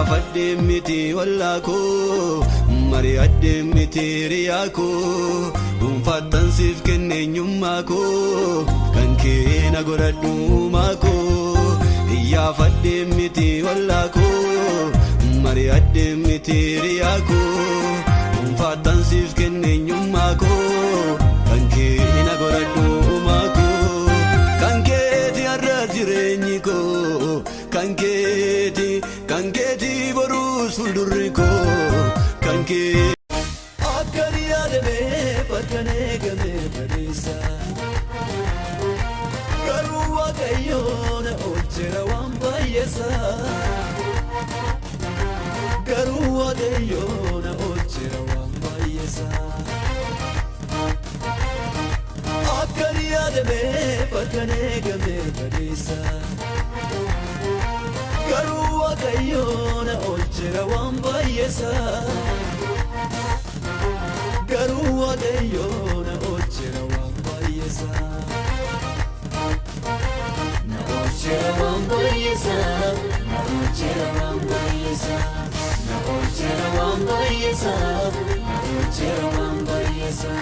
fademiti wallako mari ademiti riyako dunfatan sif kennenyumako kanke na goraddu mako ya fademiti wallako mari ademiti riyako dunfatan sif kennenyumako kanke na goraddu mako kanke ti arrazirenyiko kanketi borus fulduriko kanke akariya debe patane game badisa garuwa kayona ojera wambayesa garuwa kayona ojera wambayesa akariya debe patane game badisa garuwa kayona ojera wambayesa garuwa kayona ojera wambayesa na ojera wambayesa na ojera wambayesa na ojera wambayesa na ojera wambayesa